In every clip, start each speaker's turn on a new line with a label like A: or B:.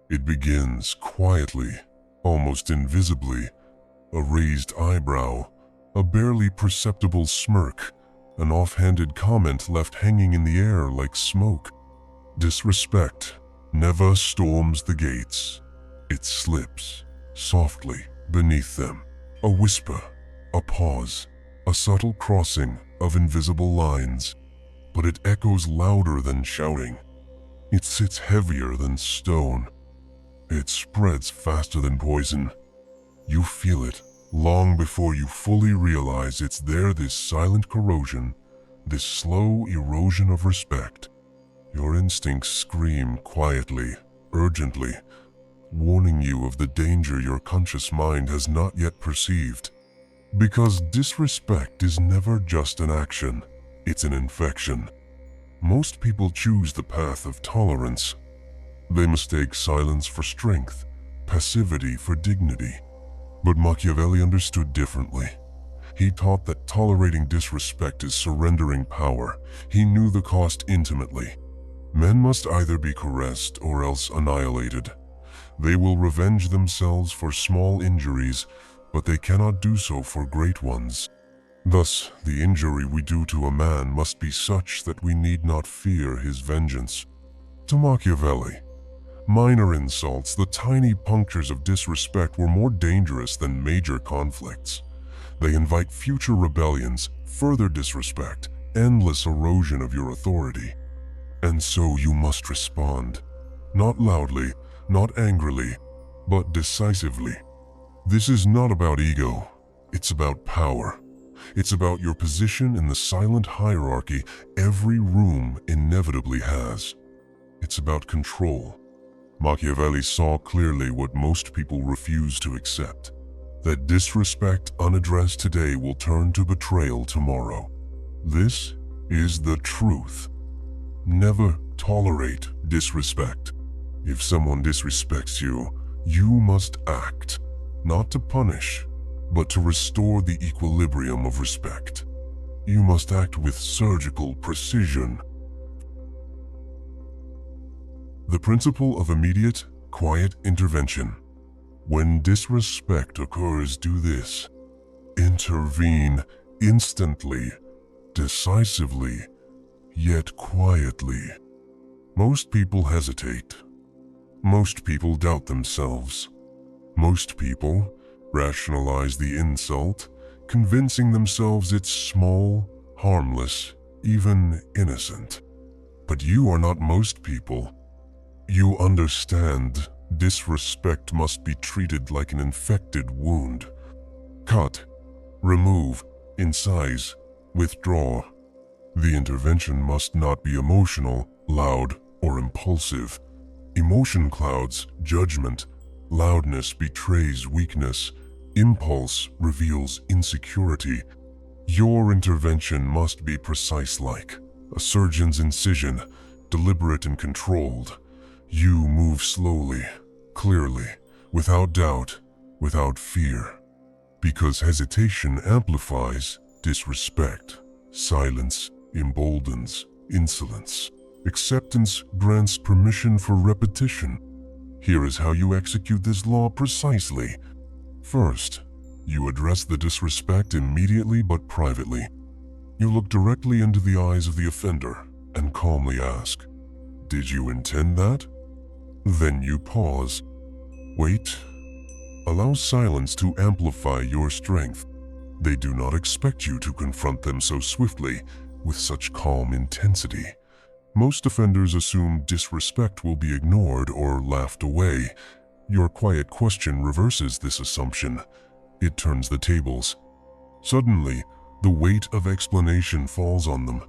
A: It begins quietly, almost invisibly, a raised eyebrow, a barely perceptible smirk, an offhanded comment left hanging in the air like smoke. Disrespect never storms the gates. It slips, softly, beneath them. A whisper, a pause, a subtle crossing of invisible lines. But it echoes louder than shouting. It sits heavier than stone. It spreads faster than poison. You feel it long before you fully realize it's there, this silent corrosion, this slow erosion of respect. Your instincts scream quietly, urgently, warning you of the danger your conscious mind has not yet perceived. Because disrespect is never just an action, it's an infection. Most people choose the path of tolerance. They mistake silence for strength, passivity for dignity. But Machiavelli understood differently. He taught that tolerating disrespect is surrendering power. He knew the cost intimately. Men must either be caressed or else annihilated. They will revenge themselves for small injuries, but they cannot do so for great ones. Thus, the injury we do to a man must be such that we need not fear his vengeance. To Machiavelli, minor insults, the tiny punctures of disrespect, were more dangerous than major conflicts. They invite future rebellions, further disrespect, endless erosion of your authority. And so you must respond. Not loudly, not angrily, but decisively. This is not about ego. It's about power. It's about your position in the silent hierarchy every room inevitably has. It's about control. Machiavelli saw clearly what most people refuse to accept: that disrespect unaddressed today will turn to betrayal tomorrow. This is the truth. Never tolerate disrespect. If someone disrespects you, you must act, not to punish, but to restore the equilibrium of respect. You must act with surgical precision. The principle of immediate, quiet intervention. When disrespect occurs, do this. Intervene instantly, decisively, yet quietly. Most people hesitate. Most people doubt themselves. Most people rationalize the insult, convincing themselves it's small, harmless, even innocent. But you are not most people. You understand disrespect must be treated like an infected wound. Cut, remove, incise, withdraw. The intervention must not be emotional, loud, or impulsive. Emotion clouds judgment. Loudness betrays weakness. Impulse reveals insecurity. Your intervention must be precise, like a surgeon's incision, deliberate and controlled. You move slowly, clearly, without doubt, without fear. Because hesitation amplifies disrespect. Silence emboldens insolence. Acceptance grants permission for repetition. Here is how you execute this law precisely. First, you address the disrespect immediately but privately. You look directly into the eyes of the offender and calmly ask, "Did you intend that?" Then you pause. Wait. Allow silence to amplify your strength. They do not expect you to confront them so swiftly, with such calm intensity. Most offenders assume disrespect will be ignored or laughed away. Your quiet question reverses this assumption. It turns the tables. Suddenly, the weight of explanation falls on them.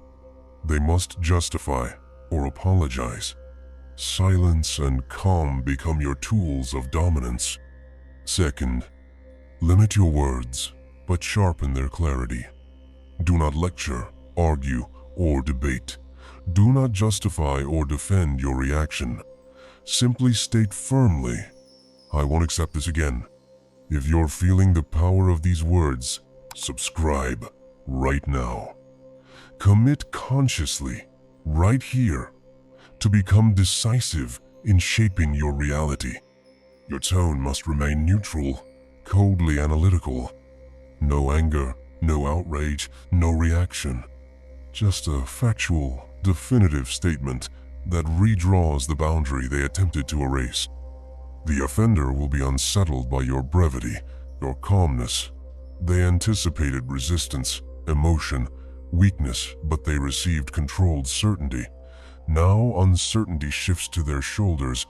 A: They must justify or apologize. Silence and calm become your tools of dominance. Second, limit your words, but sharpen their clarity. Do not lecture, argue, or debate. Do not justify or defend your reaction. Simply state firmly, "I won't accept this again." If you're feeling the power of these words, subscribe right now. Commit consciously, right here, to become decisive in shaping your reality. Your tone must remain neutral, coldly analytical. No anger, no outrage, no reaction. Just a factual, definitive statement that redraws the boundary they attempted to erase. The offender will be unsettled by your brevity, your calmness. They anticipated resistance, emotion, weakness, but they received controlled certainty. Now uncertainty shifts to their shoulders.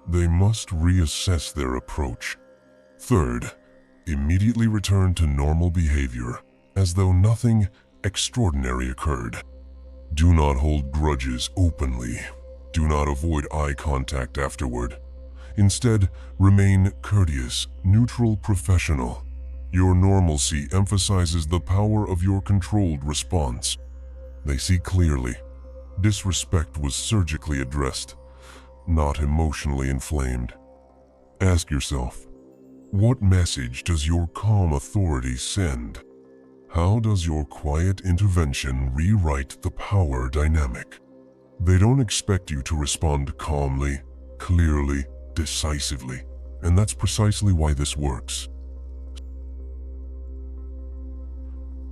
A: They must reassess their approach. Third, immediately return to normal behavior, as though nothing extraordinary occurred. Do not hold grudges openly. Do not avoid eye contact afterward. Instead, remain courteous, neutral, professional. Your normalcy emphasizes the power of your controlled response. They see clearly. Disrespect was surgically addressed, not emotionally inflamed. Ask yourself, what message does your calm authority send? How does your quiet intervention rewrite the power dynamic? They don't expect you to respond calmly, clearly, decisively, and that's precisely why this works.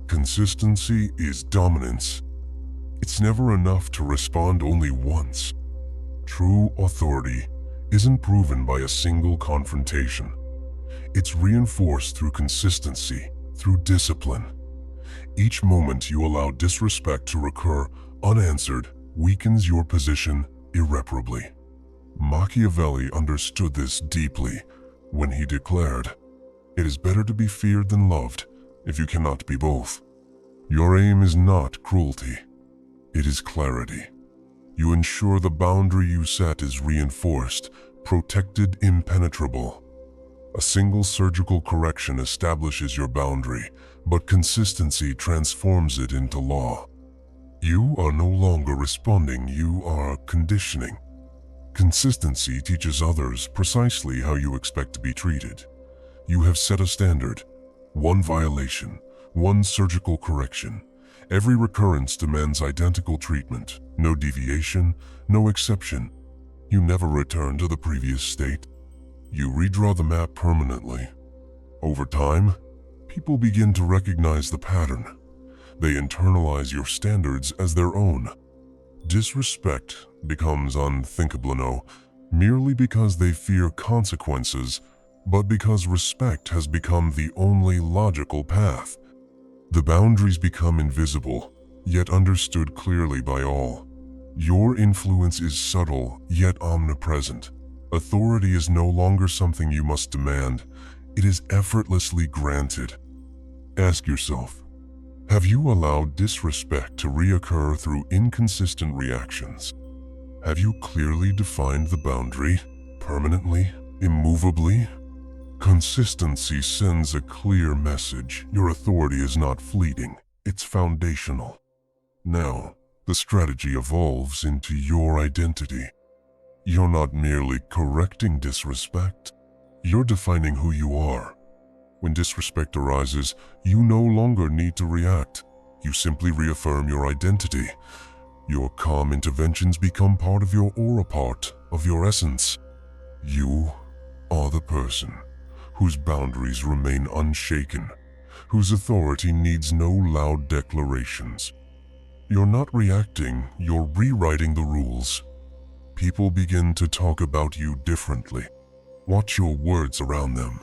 A: Consistency is dominance. It's never enough to respond only once. True authority isn't proven by a single confrontation. It's reinforced through consistency, through discipline. Each moment you allow disrespect to recur unanswered weakens your position irreparably. Machiavelli understood this deeply when he declared, "It is better to be feared than loved if you cannot be both." Your aim is not cruelty. It is clarity. You ensure the boundary you set is reinforced, protected, impenetrable. A single surgical correction establishes your boundary, but consistency transforms it into law. You are no longer responding, you are conditioning. Consistency teaches others precisely how you expect to be treated. You have set a standard. One violation, one surgical correction. Every recurrence demands identical treatment. No deviation, no exception. You never return to the previous state. You redraw the map permanently. Over time, people begin to recognize the pattern. They internalize your standards as their own. Disrespect becomes unthinkable, merely because they fear consequences, but because respect has become the only logical path. The boundaries become invisible, yet understood clearly by all. Your influence is subtle, yet omnipresent. Authority is no longer something you must demand. It is effortlessly granted. Ask yourself, have you allowed disrespect to reoccur through inconsistent reactions? Have you clearly defined the boundary, permanently, immovably? Consistency sends a clear message. Your authority is not fleeting, it's foundational. Now, the strategy evolves into your identity. You're not merely correcting disrespect, you're defining who you are. When disrespect arises, you no longer need to react. You simply reaffirm your identity. Your calm interventions become part of your aura, part of your essence. You are the person whose boundaries remain unshaken, whose authority needs no loud declarations. You're not reacting, you're rewriting the rules. People begin to talk about you differently. Watch your words around them.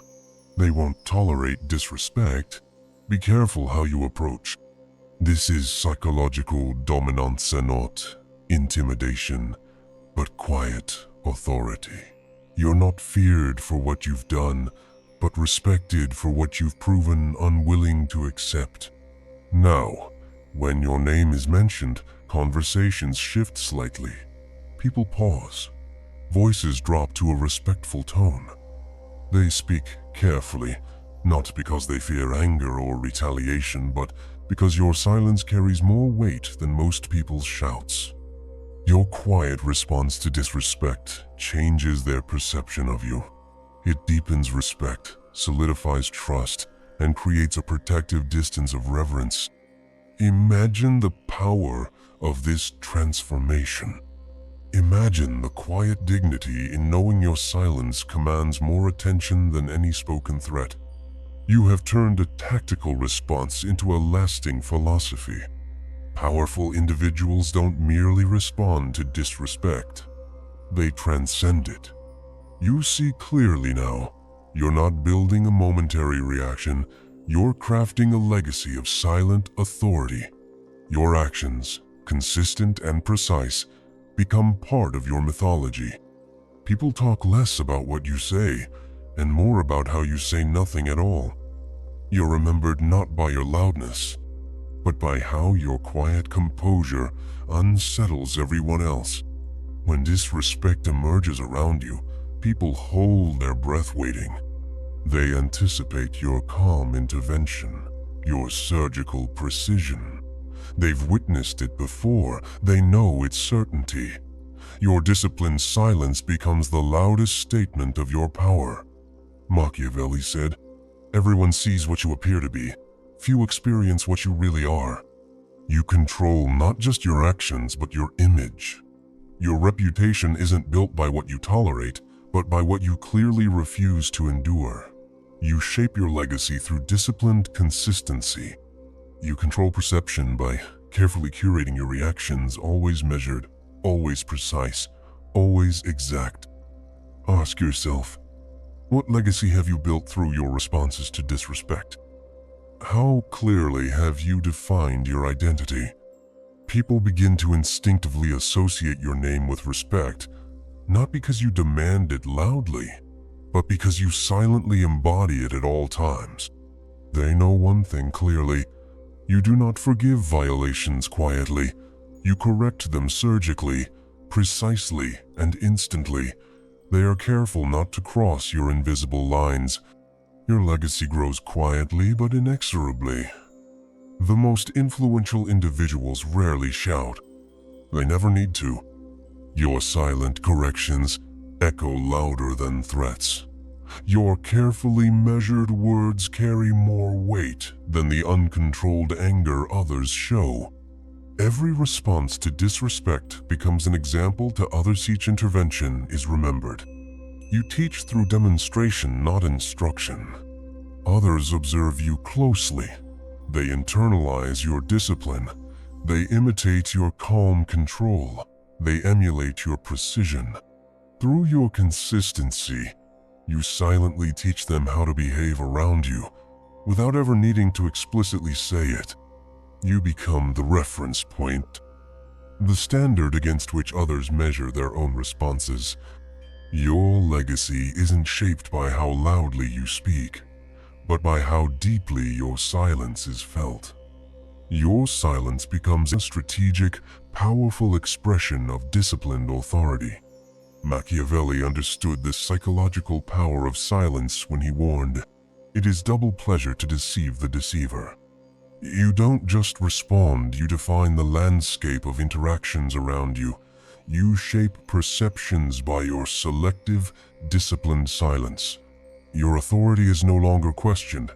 A: They won't tolerate disrespect. Be careful how you approach. This is psychological dominance, not intimidation, but quiet authority. You're not feared for what you've done, but respected for what you've proven unwilling to accept. Now, when your name is mentioned, conversations shift slightly. People pause. Voices drop to a respectful tone. They speak carefully, not because they fear anger or retaliation, but because your silence carries more weight than most people's shouts. Your quiet response to disrespect changes their perception of you. It deepens respect, solidifies trust, and creates a protective distance of reverence. Imagine the power of this transformation. Imagine the quiet dignity in knowing your silence commands more attention than any spoken threat. You have turned a tactical response into a lasting philosophy. Powerful individuals don't merely respond to disrespect. They transcend it. You see clearly now. You're not building a momentary reaction. You're crafting a legacy of silent authority. Your actions, consistent and precise, become part of your mythology. People talk less about what you say and more about how you say nothing at all. You're remembered not by your loudness, but by how your quiet composure unsettles everyone else. When disrespect emerges around you, people hold their breath waiting. They anticipate your calm intervention, your surgical precision. They've witnessed it before. They know its certainty. Your disciplined silence becomes the loudest statement of your power. Machiavelli said, "Everyone sees what you appear to be. Few experience what you really are." You control not just your actions, but your image. Your reputation isn't built by what you tolerate, but by what you clearly refuse to endure. You shape your legacy through disciplined consistency. You control perception by carefully curating your reactions, always measured, always precise, always exact. Ask yourself, what legacy have you built through your responses to disrespect? How clearly have you defined your identity? People begin to instinctively associate your name with respect, not because you demand it loudly, but because you silently embody it at all times. They know one thing clearly: you do not forgive violations quietly. You correct them surgically, precisely, and instantly. They are careful not to cross your invisible lines. Your legacy grows quietly but inexorably. The most influential individuals rarely shout. They never need to. Your silent corrections echo louder than threats. Your carefully measured words carry more weight than the uncontrolled anger others show. Every response to disrespect becomes an example to others. Each intervention is remembered. You teach through demonstration, not instruction. Others observe you closely. They internalize your discipline. They imitate your calm control. They emulate your precision. Through your consistency, you silently teach them how to behave around you, without ever needing to explicitly say it. You become the reference point, the standard against which others measure their own responses. Your legacy isn't shaped by how loudly you speak, but by how deeply your silence is felt. Your silence becomes a strategic, powerful expression of disciplined authority. Machiavelli understood the psychological power of silence when he warned, "It is double pleasure to deceive the deceiver." You don't just respond, you define the landscape of interactions around you. You shape perceptions by your selective, disciplined silence. Your authority is no longer questioned.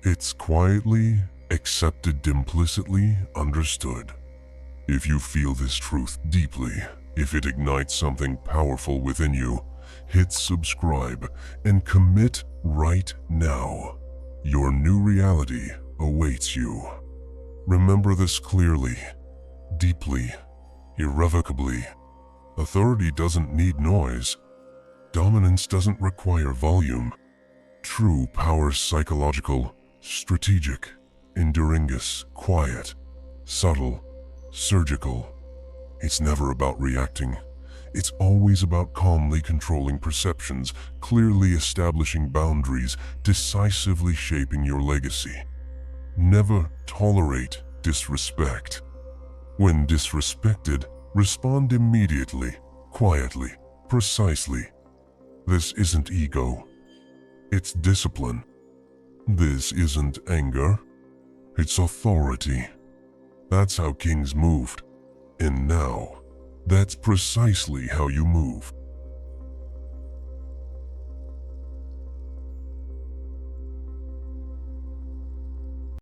A: It's quietly accepted, implicitly understood. If you feel this truth deeply, if it ignites something powerful within you, hit subscribe and commit right now. Your new reality awaits you. Remember this clearly, deeply, irrevocably. Authority doesn't need noise. Dominance doesn't require volume. True power is psychological, strategic, enduringus, quiet, subtle, surgical. It's never about reacting. It's always about calmly controlling perceptions, clearly establishing boundaries, decisively shaping your legacy. Never tolerate disrespect. When disrespected, respond immediately, quietly, precisely. This isn't ego. It's discipline. This isn't anger. It's authority. That's how kings moved. And now, that's precisely how you move.